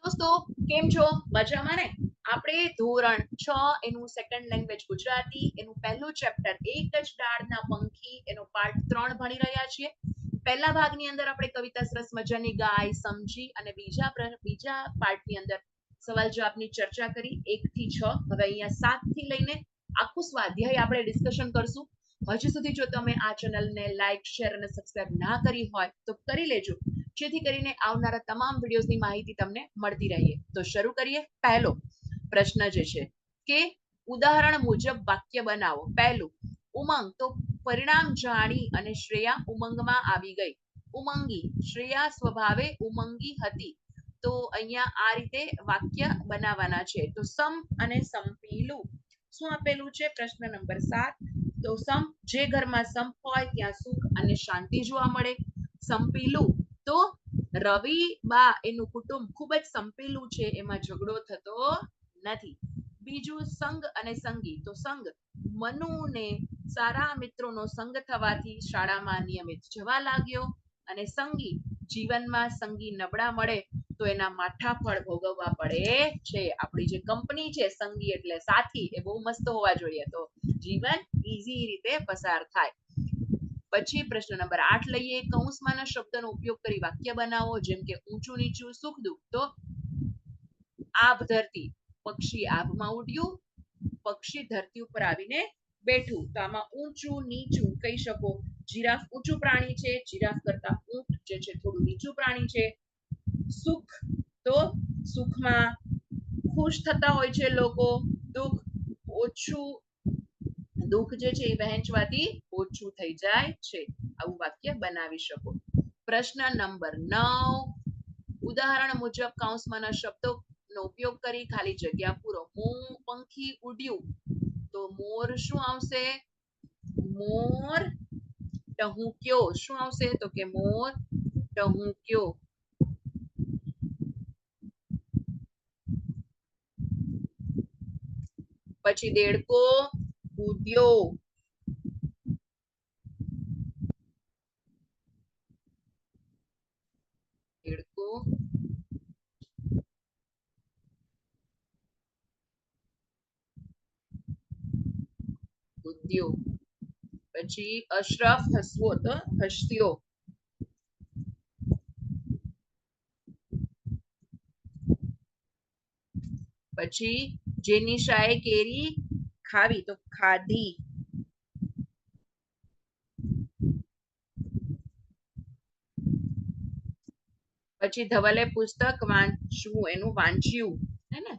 દોસ્તો કેમ છો? મજામાં ને? આપણે ધોરણ 6 એનું સેકન્ડ લેંગ્વેજ ગુજરાતી એનું પહેલું ચેપ્ટર એક જ ડાળના પંખી એનો પાર્ટ 3 ભણી રહ્યા છીએ. પહેલા ભાગની અંદર આપણે કવિતા સરસ મજાની ગાય સમજી અને બીજા પાર્ટની અંદર સવાલ જવાબની ચર્ચા કરી 1 થી 6. હવે અહીંયા 7 થી લઈને આખું સ્વાધ્યાય આપણે ડિસ્કશન કરશું. હજી સુધી જો તમે આ ચેનલને લાઈક શેર અને સબસ્ક્રાઇબ ના કરી હોય તો કરી લેજો, જેથી કરીને આવનારા તમામ વિડીયોઝની માહિતી તમને મળતી રહે. તો શરૂ કરીએ. પહેલો પ્રશ્ન જે છે કે ઉદાહરણ મુજબ વાક્ય બનાવો. પહેલું, ઉમંગ. તો પરિણામ જાણી અને શ્રેયા ઉમંગમાં આવી ગઈ. ઉમંગી. શ્રેયા સ્વભાવે ઉમંગી હતી. તો અહીંયા આ રીતે વાક્ય બનાવવાના છે. તો સમ અને સંપીલું શું આપેલું છે? પ્રશ્ન નંબર 7. તો સમ, જે ઘરમાં સમ હોય ત્યાં સુખ અને શાંતિ જોવા મળે. સંપીલું, તો રવિ બા એનું કુટુંબ ખૂબ જ સંપેલું છે, એમાં ઝઘડો થતો નથી. બીજું, સંગ અને સંગી. તો સંગ, મનુને સારા મિત્રોનો સંગ થવાથી શાળામાં નિયમિત જવા લાગ્યો. અને સંગી, જીવનમાં સંગી નબળા મળે તો એના માઠા ફળ ભોગવવા પડે છે. આપણી જે કંપની છે સંગી એટલે સાથી, એ બહુ મસ્ત હોવા જોઈએ તો જીવન ઈઝી રીતે પસાર થાય. પછી પ્રશ્ન નંબર 8 લઈએ. કૌંસમાંના શબ્દનો ઉપયોગ કરી વાક્ય બનાવો. જેમ કે ઊંચું નીચું, સુખ દુઃખ. તો આભ ધરતી, પક્ષી આભમાં ઉડ્યું, પક્ષી ધરતી ઉપર આવીને બેઠું. તો આમાં ઊંચું નીચું કહી શકો. જીરાફ ઊંચું પ્રાણી છે, જીરાફ કરતા ઊંટ જે છે થોડું નીચું પ્રાણી છે. સુખ, તો સુખમાં ખુશ થતા હોય છે લોકો. દુઃખ, ઓછું દુઃખ જે છે એ વહેંચવાથી ઓછું થઈ જાય છે. આવું વાક્ય બનાવી શકો. પ્રશ્ન નંબર 9, ઉદાહરણ મુજબ કૌંસમાંના શબ્દોનો ઉપયોગ કરી ખાલી જગ્યા પૂરો. પંખી ઉડ્યું. તો મોર શું આવશે? મોર ટહુક્યો. શું આવશે? તો કે મોર ટહુક્યો. પછી દેડકો કૂદ્યો. દેડકો કૂદ્યો. પછી અશરફ હસવો. તો હસ્યો. પછી જેનિશાએ કેરી ખાવી. તો ખાધી. પછી ધવલે પુસ્તક વાંચવું, એનું વાંચ્યું, હે ને?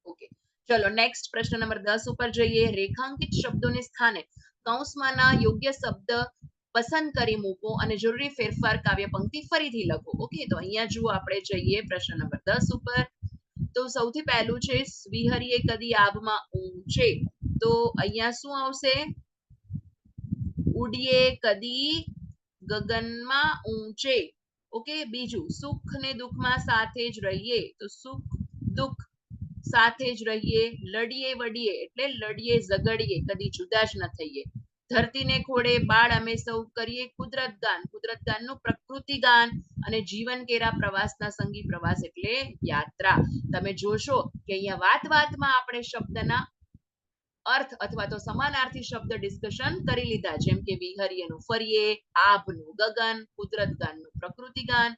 ઓકે, ચલો નેક્સ્ટ પ્રશ્ન નંબર 10 ઉપર જઈએ. રેખાંકિત શબ્દોને સ્થાને કૌંસમાંના યોગ્ય શબ્દ પસંદ કરી મૂકો અને જરૂરી ફેરફાર કાવ્ય પંક્તિ ફરીથી લખો. ઓકે, તો અહીંયા જુઓ આપણે જઈએ પ્રશ્ન નંબર 10 ઉપર. તો સૌથી પહેલું છે વિહરીએ કદી આભમાં ઊંચે. તો અહીંયા શું આવશે? ઉડીએ કદી ગગનમાં ઊંચે. ઓકે, બીજું સુખ ને દુઃખમાં સાથે જ રહીએ. તો સુખ દુઃખ સાથે જ રહીએ. લડીએ વડીએ એટલે લડીએ ઝઘડીએ, કદી જુદા જ ન થઈએ. ધરતીને ખોડે બાળ અમે સૌ કરીએ કુદરત ગાન. કુદરત ગાનનું પ્રકૃતિ ગાન. અને જીવન કેરા પ્રવાસના સંગી. પ્રવાસ એટલે યાત્રા. તમે જોશો કે અહીંયા વાતમાં આપણે શબ્દના અર્થ અથવા તો સમાનાર્થી શબ્દ ડિસ્કશન કરી લીધા. જેમ કે વિહરીએનું ફરીએ, આભનું ગગન, કુદરત ગાનનું પ્રકૃતિ ગાન,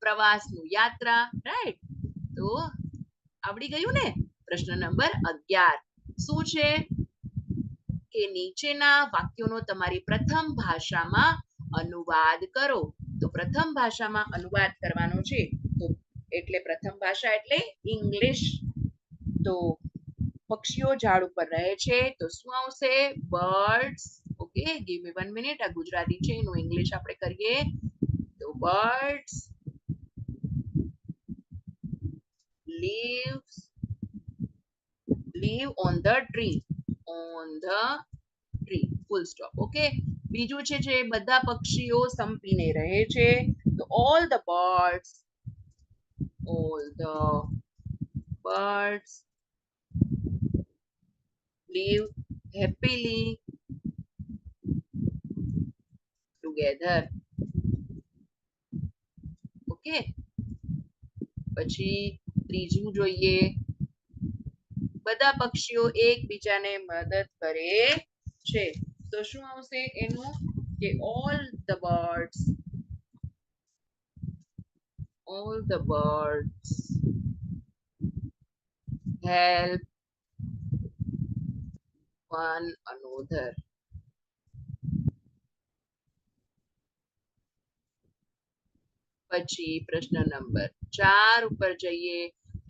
પ્રવાસનું યાત્રા. રાઈટ? તો આવડી ગયું ને? પ્રશ્ન નંબર 11 શું છે? કે નીચેના વાક્યોનો તમારી પ્રથમ ભાષામાં અનુવાદ કરો. તો પ્રથમ ભાષામાં અનુવાદ કરવાનો છે. તો એટલે પ્રથમ ભાષા એટલે ઇંગ્લિશ. તો પક્ષીઓ ઝાડ ઉપર રહે છે. તો શું આવશે? Birds. Okay, give me 1 minute. આ ગુજરાતી છે, એનું ઇંગ્લિશ આપણે કરીએ. તો birds live on the tree. On the tree. Full stop. Okay, બીજું છે જે બધા પક્ષીઓ સંપીને રહે છે. તો all the birds live happily together. Okay, પછી ત્રીજું જોઈએ, બધા પક્ષીઓ એકબીજાને મદદ કરે છે. તો શું આવશે એનું કે all the birds help one another. પછી પ્રશ્ન નંબર 4 ઉપર જઈએ,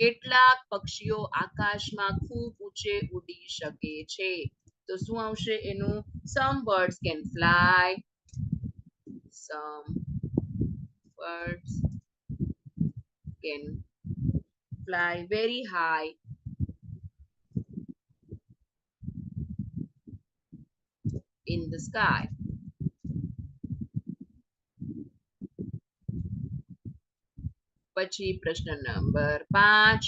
કેટલાક પક્ષીઓ આકાશમાં ખૂબ ઊંચે ઉડી શકે છે. તો શું આવશે એનું some birds can fly, some birds can fly very high in the sky. પછી પ્રશ્ન નંબર 5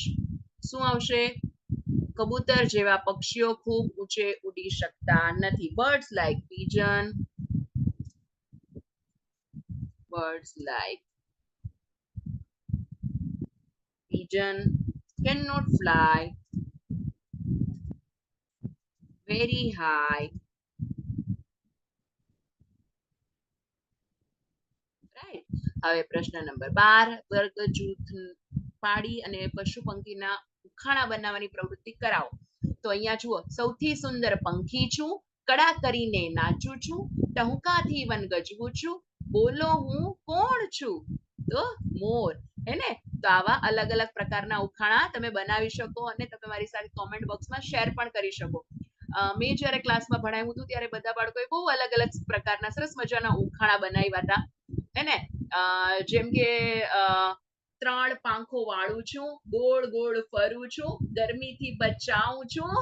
શું આવશે, કબૂતર જેવા પક્ષીઓ ખૂબ ઊંચે ઉડી શકતા નથી. birds like pigeon cannot fly very high, right? હવે પ્રશ્ન નંબર 12, વર્ગ જૂથ પાડી અને પશુ પંખીના ઉખાણા બનાવવાની પ્રવૃત્તિ કરાવો. તો અહીંયા જુઓ, સૌથી સુંદર પંખી છું, કડા કરીને નાચું છું, ટહુકાથી વન ગજવું છું, બોલો હું કોણ છું? તો મોર, હે ને? તો આવા અલગ અલગ પ્રકારના ઉખાણા તમે બનાવી શકો અને તમે મારી સાથે કોમેન્ટ બોક્સમાં શેર પણ કરી શકો. મેં જ્યારે ક્લાસમાં ભણાવ્યું હતું ત્યારે બધા બાળકોએ બહુ અલગ અલગ પ્રકારના સરસ મજાના ઉખાણા બનાવ્યા હતા, હે ને? જેમ કે 3 પાંખો વાળું છું, ગોળ ગોળ ફરું છું, ગરમીથી બચાવું છું,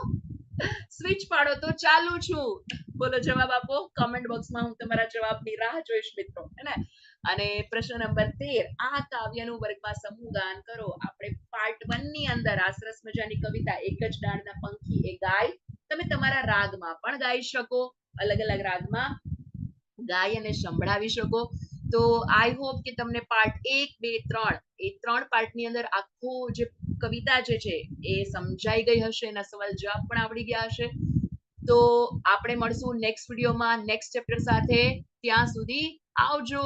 સ્વિચ પાડો તો ચાલુ છું. બોલો જવાબ આપો કમેન્ટ બોક્સમાં, હું તમારા જવાબની રાહ જોઈશ મિત્રો, હે ને? અને પ્રશ્ન નંબર 13, આ કાવ્યનું વર્ગમાં સમૂહ ગાન કરો. આપણે પાર્ટ 1 ની અંદર આ સરસ મજાની કવિતા એક જ ડાળના પંખી એ ગાય તમે તમારા રાગમાં પણ ગાઈ શકો, અલગ અલગ રાગમાં ગાય અને સંભળાવી શકો. તો આઈ હોપ કે તમને પાર્ટ 1, 2, 3 એ 3 પાર્ટની અંદર આખું જે કવિતા જે છે એ સમજાઈ ગઈ હશે, એના સવાલ જવાબ પણ આવડી ગયા હશે. તો આપણે મળશું નેક્સ્ટ વિડીયોમાં નેક્સ્ટ ચેપ્ટર સાથે. ત્યાં સુધી આવજો.